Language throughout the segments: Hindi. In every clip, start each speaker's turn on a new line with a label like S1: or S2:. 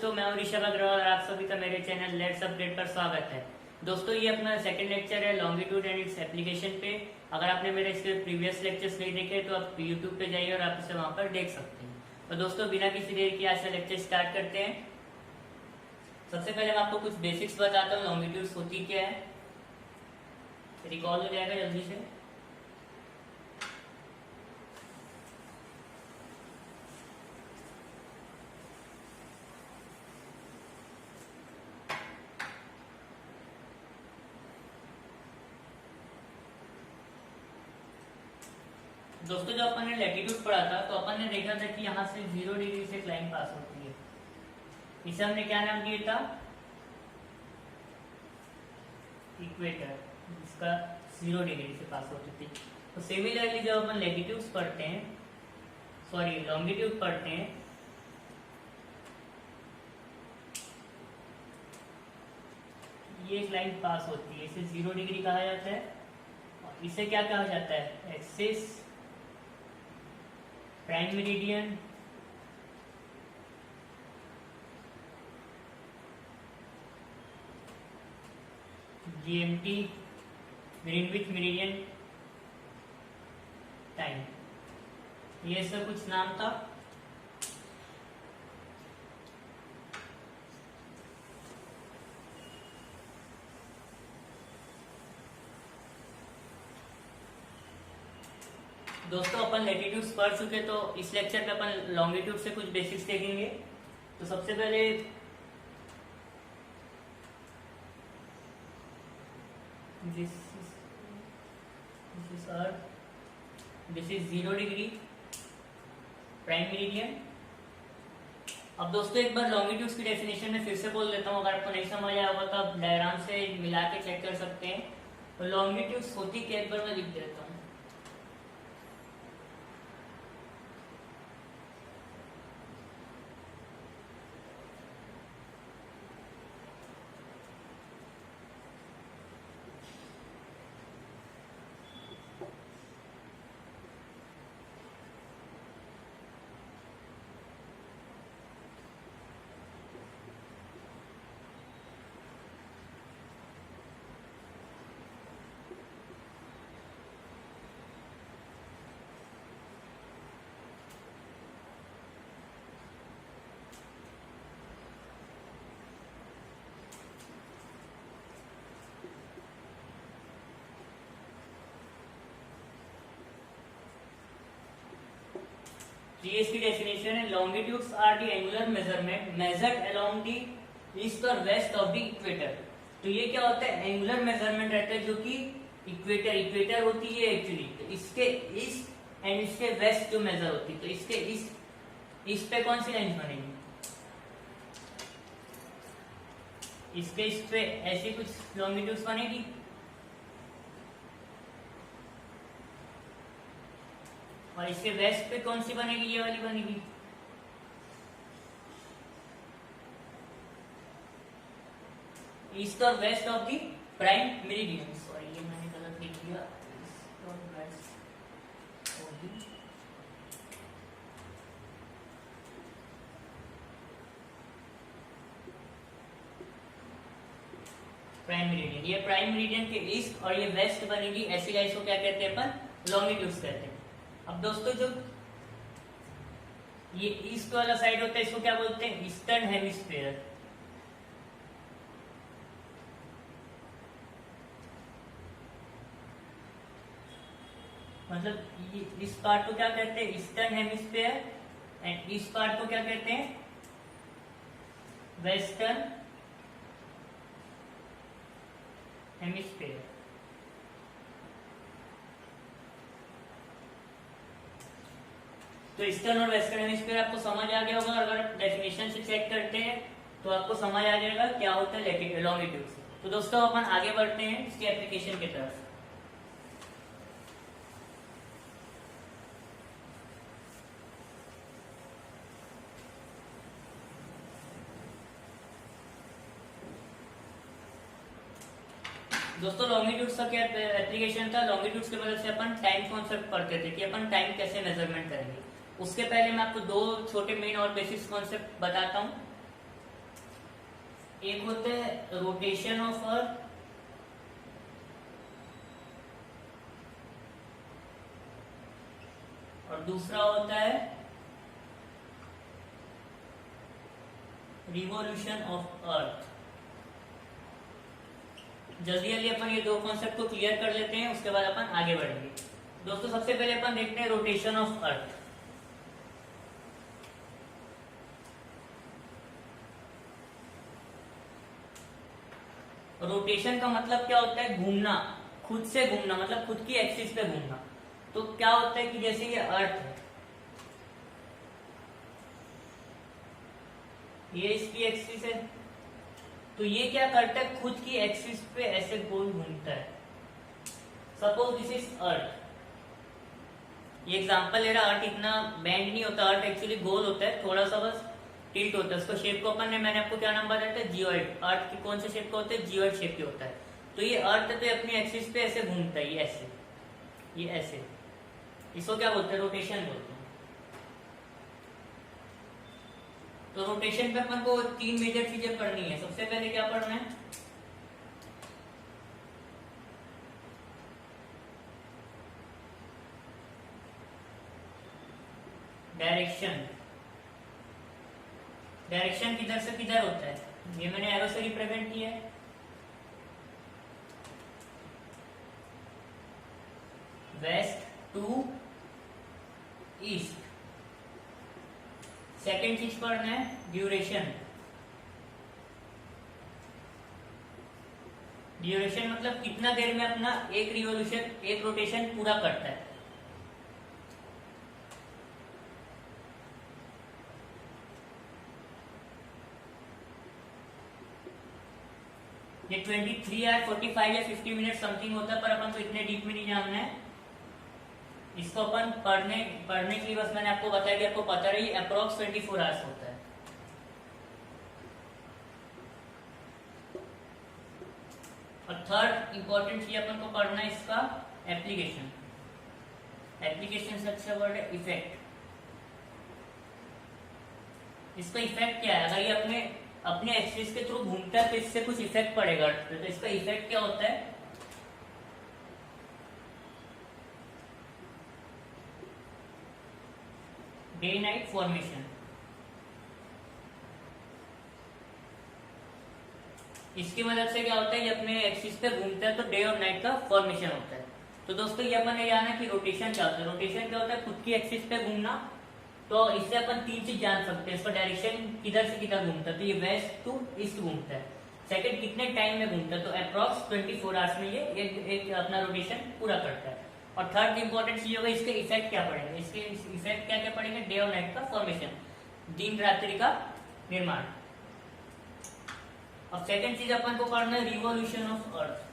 S1: दोस्तों, मैं हूं ऋषभ अग्रवाल और आप सभी का मेरे चैनल लेट्स अपडेट पर स्वागत है। दोस्तों, ये अपना सेकंड लेक्चर है लॉन्गिट्यूड एंड इट्स एप्लीकेशन पे। अगर आपने मेरे इसके प्रीवियस लेक्चर्स नहीं देखे तो आप यूट्यूब पे जाइए और आप इसे वहां पर देख सकते हैं। तो दोस्तों, बिना किसी देर की आज से लेक्चर स्टार्ट करते हैं। सबसे पहले मैं आपको कुछ बेसिक्स बताता हूँ, लॉन्गिट्यूड्स होती क्या है, रिकॉल हो जाएगा जल्दी से। दोस्तों, जब अपन ने लैटिट्यूड पढ़ा था तो अपन ने देखा था कि यहाँ से 0 डिग्री से एक लाइन पास होती है। इसे हमने क्या नाम दिया था, इक्वेटर, जिसका 0 डिग्री से पास होती थी। तो सिमिलरली जब अपन लैटिट्यूड्स पढ़ते हैं, सॉरी लॉन्गिट्यूड पढ़ते हैं, ये एक लाइन पास होती है, इसे 0 डिग्री कहा जाता है। और इसे क्या कहा जाता है, axis, prime meridian, GMT, Greenwich meridian time, ये सब कुछ नाम था। दोस्तों, अपन लैटिट्यूड्स पढ़ चुके, तो इस लेक्चर पे अपन लॉन्गिट्यूड से कुछ बेसिक्स देखेंगे। तो सबसे पहले this is earth, this is 0 degree, prime meridian. अब दोस्तों, एक बार लॉन्गिट्यूड्स की डेफिनेशन में फिर से बोल देता हूँ, अगर आपको नहीं समझ आया होगा तो आप डायग्राम से मिला के चेक कर सकते हैं। तो लॉन्गिट्यूड्स होती क्या, एक बार मैं लिख देता हूँ। जीएस की डेफिनेशन है, longitudes are the angular measurement measured along the east और वेस्ट ऑफ द इक्वेटर। तो ये क्या होता है, एंगुलर मेजरमेंट रहता है जो कि इक्वेटर होती है एक्चुअली। तो इसके ईस्ट एंड इसके वेस्ट जो मेजर होती है, तो इसके ईस्ट पे कौन सी लाइन बनेगी, इसके ईस्ट पे ऐसी कुछ लॉन्गिट्यूड्स बनेगी, और इसके वेस्ट पे कौन सी बनेगी, ये वाली बनेगी। ईस्ट और west of the prime meridian, sorry ये मैंने गलत लिख दिया, ईस्ट और west of the prime meridian. ये प्राइम मेरिडियन के ईस्ट और ये वेस्ट बनेगी, ऐसी लाइंस को क्या कहते हैं अपन, लॉन्गिट्यूड्स कहते हैं। अब दोस्तों, जो ये ईस्ट वाला साइड होता है इसको क्या बोलते हैं, ईस्टर्न हेमिस्फीयर। मतलब इस पार्ट को क्या कहते हैं, ईस्टर्न हेमिस्फीयर, एंड इस पार्ट को क्या कहते हैं, वेस्टर्न हेमिस्फीयर। तो ईस्टर्न और वेस्टर्न हेमिस्फीयर आपको समझ आ गया होगा। अगर डेफिनेशन से चेक करते हैं तो आपको समझ आ जाएगा क्या होता है लॉन्गिट्यूड। तो दोस्तों, अपन आगे बढ़ते हैं इसकी एप्लीकेशन की तरफ। दोस्तों, लॉन्गिट्यूड्स का क्या एप्लीकेशन था, लॉन्गिट्यूड्स की मदद से अपन टाइम कॉन्सेप्ट पढ़ते थे कि अपन टाइम कैसे मेजरमेंट करेंगे। उसके पहले मैं आपको दो छोटे मेन और बेसिक कॉन्सेप्ट बताता हूँ। एक होता है रोटेशन ऑफ अर्थ, और दूसरा होता है रिवॉल्यूशन ऑफ अर्थ। जल्दी जल्दी अपन ये दो कॉन्सेप्ट को क्लियर कर लेते हैं, उसके बाद अपन आगे बढ़ेंगे। दोस्तों सबसे पहले अपन देखते हैं रोटेशन ऑफ अर्थ। रोटेशन का मतलब क्या होता है? घूमना, खुद से घूमना, मतलब खुद की एक्सिस पे घूमना। तो क्या होता है कि जैसे ये अर्थ है, ये इसकी एक्सिस है, तो ये क्या करता है? खुद की एक्सिस पे ऐसे गोल घूमता है। सपोज दिस इज अर्थ, ये एग्जांपल ले रहा, अर्थ इतना बेंड नहीं होता, अर्थ एक्चुअली गोल होता है, थोड़ा सा बस टिल्ट होता है। उसको शेप को अपन ने, मैंने आपको क्या नाम बताया था? जियोइड। अर्थ की कौन से शेप का होता है? जियोइड शेप के होता है। तो ये अर्थ पे अपनी एक्सिस पे ऐसे घूमता है, ये ऐसे, ये ऐसे, इसको क्या बोलते हैं? रोटेशन बोलते हैं। तो रोटेशन पे अपन को तीन मेजर चीजें पढ़नी है। सबसे पहले क्या पढ़ना है? डायरेक्शन। डायरेक्शन किधर से किधर होता है? ये मैंने एरो से रिप्रेजेंट किया है। Waste to east. सेकेंड चीज पढ़ना है ड्यूरेशन। ड्यूरेशन मतलब कितना देर में अपना एक रिवॉल्यूशन, एक रोटेशन पूरा करता है। ये 23 या 45 या 50 मिनट समथिंग होता है, पर अपन को इतने डीप में नहीं जानना है। इसको अपन पढ़ने के लिए बस मैंने आपको बताया कि आपको पता रही अप्रोक्स 24 आवर्स होता है। और थर्ड इंपॉर्टेंट चीज अपन को पढ़ना है इसका एप्लीकेशन। एप्लीकेशन से अच्छा वर्ड है इफेक्ट। इसका इफेक्ट क्या है? अगर ये अपने एक्सिस के थ्रू घूमता है तो इससे कुछ इफेक्ट पड़ेगा। तो इसका इफेक्ट क्या होता है? Day night formation. इसकी मदद से क्या होता है? ये अपने एक्सिस पे घूमता है तो डे और नाइट का फॉर्मेशन होता है। तो दोस्तों ये अपन ने जाना कि रोटेशन क्या होता है। रोटेशन क्या होता है? खुद की एक्सिस पे घूमना। तो इससे अपन तीन चीज जान सकते हैं। इसका डायरेक्शन किधर से किधर घूमता है, तो ये वेस्ट टू ईस्ट घूमता है। सेकंड, कितने टाइम में घूमता है, तो अप्रॉक्स 24 आवर्स में ये एक अपना रोटेशन पूरा करता है। और थर्ड इंपॉर्टेंट चीज होगा इसके इफेक्ट क्या पड़ेगा। इसके इफेक्ट क्या क्या पड़ेंगे? डे और नाइट का फॉर्मेशन, दिन रात्रि का निर्माण। और सेकंड चीज अपन को पढ़ना है रिवॉल्यूशन ऑफ अर्थ।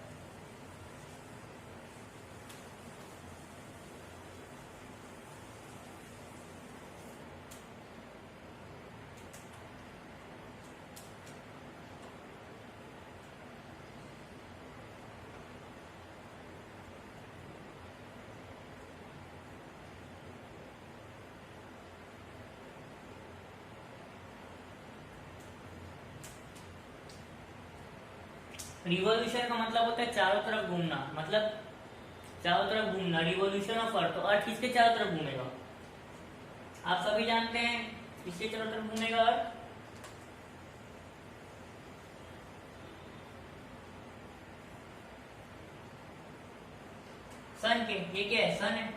S1: रिवॉल्यूशन का मतलब होता है चारों तरफ घूमना, मतलब चारों तरफ घूमना। रिवॉल्यूशन ऑफ अर्थ, तो अर्थ किसके चारों तरफ घूमेगा? आप सभी जानते हैं किसके चारों तरफ घूमेगा अर्थ? सन के। ये क्या है? सन है।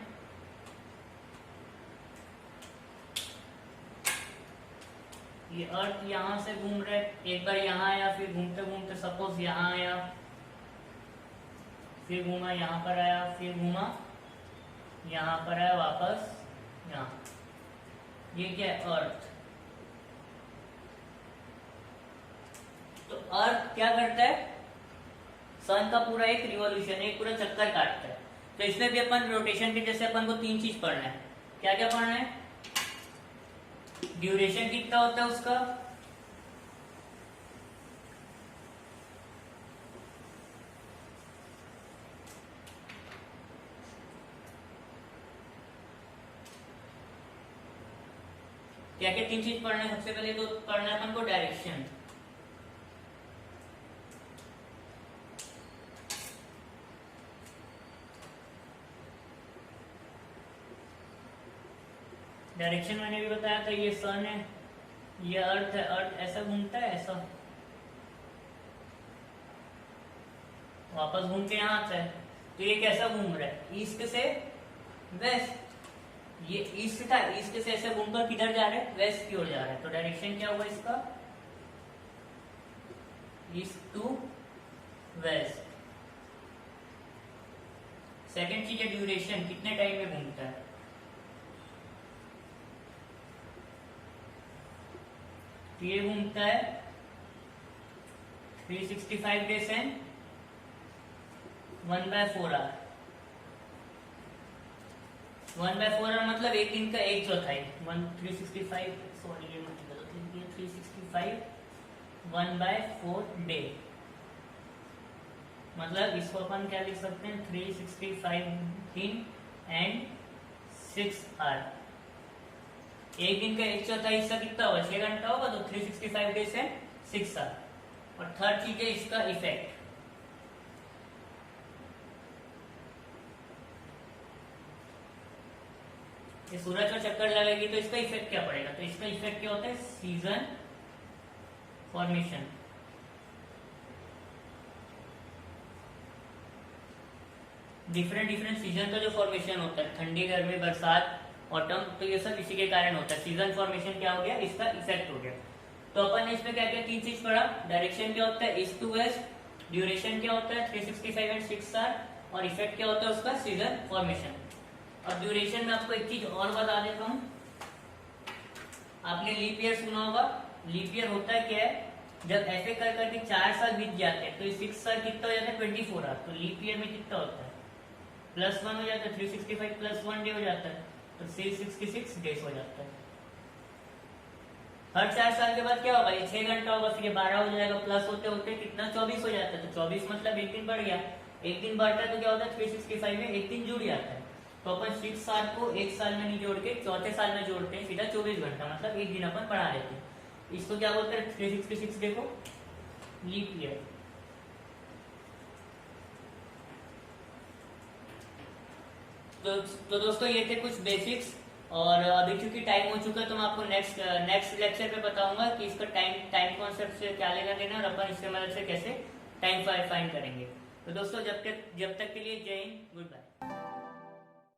S1: ये अर्थ यहां से घूम रहा है, एक बार यहाँ आया, फिर घूमते घूमते सपोज यहाँ आया, फिर घूमा यहाँ पर आया, फिर घूमा यहाँ पर आया, वापस यहाँ। ये क्या है? अर्थ। तो अर्थ क्या करता है? सन का पूरा एक रिवॉल्यूशन, एक पूरा चक्कर काटता है। तो इसमें भी अपन रोटेशन के जैसे अपन को तीन चीज पढ़ना है। क्या क्या पढ़ना है? ड्यूरेशन कितना होता है उसका, क्या क्या तीन चीज पढ़ना है। सबसे पहले तो पढ़ना है अपन को डायरेक्शन। डायरेक्शन मैंने भी बताया था, ये सन है, ये अर्थ है, अर्थ ऐसा घूमता है, ऐसा वापस घूम के यहाँ आता है। तो ये कैसा घूम रहा है, ईस्ट से वेस्ट, ये ईस्ट था, ईस्ट से ऐसे घूमकर किधर जा रहा है, वेस्ट की ओर जा रहा है। तो डायरेक्शन क्या हुआ इसका, ईस्ट टू वेस्ट। सेकंड चीज है ड्यूरेशन, कितने टाइम में घूमता है। तो ये घूमता है 365 डेज एंड 1/4 आवर। 1/4 आवर मतलब एक दिन का एक चौथाई। 365, सॉरी ये मैंने गलत लिख दिया, 365 1/4 डे, मतलब इसको अपन क्या लिख सकते हैं, 365 दिन एंड 6 आवर। एक दिन का एक चौथाई हिस्सा कितना होगा, 6 घंटा होगा, तो 365 डेज एंड 6 आवर। और थर्ड चीज है इसका इफेक्ट। ये सूरज पर चक्कर लगेगी तो इसका इफेक्ट क्या पड़ेगा, तो इसका इफेक्ट क्या होता है, सीजन फॉर्मेशन। डिफरेंट सीजन का जो फॉर्मेशन होता है, ठंडी, गर्मी, बरसात, ऑटम, तो ये सब इसी के कारण होता है। सीजन फॉर्मेशन क्या हो गया, इसका इफेक्ट हो गया। तो अपन ने इसमें क्या क्या तीन चीज पढ़ा, डायरेक्शन क्या होता है, ईस्ट टू वेस्ट, ड्यूरेशन क्या होता है 365 एंड 6 आवर, और इफेक्ट क्या होता है उसका, सीजन फॉर्मेशन। और ड्यूरेशन में आपको एक चीज और बता देता हूँ, आपने लीप ईयर सुना होगा। लीप ईयर होता है क्या है, जब ऐसे कर करके 4 साल बीत जाते हैं तो 6 साल कितना हो जाता है, 24 आवर। तो लीप ईयर में कितना होता है, +1 हो जाता है, 365 + 1 डे हो जाता है, तो 366 डेज हो जाता है। हर 4 साल के बाद क्या होगा, ये 6 घंटा होगा, फिर ये 12 हो जाएगा, प्लस होते होते कितना 24 हो जाता है। तो 24 मतलब एक दिन बढ़ गया, एक दिन बढ़ता है तो क्या होता है, 365 में एक दिन जुड़ जाता है। तो अपन 6 साल को एक साल में नहीं जोड़ के चौथे साल में जोड़ते हैं, सीधा 24 घंटा, मतलब एक दिन अपन बढ़ा लेते हैं। इसको क्या बोलते हैं, 366 देखो, लीप ईयर। तो दोस्तों ये थे कुछ बेसिक्स, और अभी क्योंकि टाइम हो चुका है तो मैं आपको नेक्स्ट लेक्चर पे बताऊंगा कि इसका टाइम कॉन्सेप्ट से क्या लेना देना, और अपन इसके मदद से कैसे टाइम फाइंड करेंगे। तो दोस्तों जब तक के लिए जय हिंद, गुड बाय।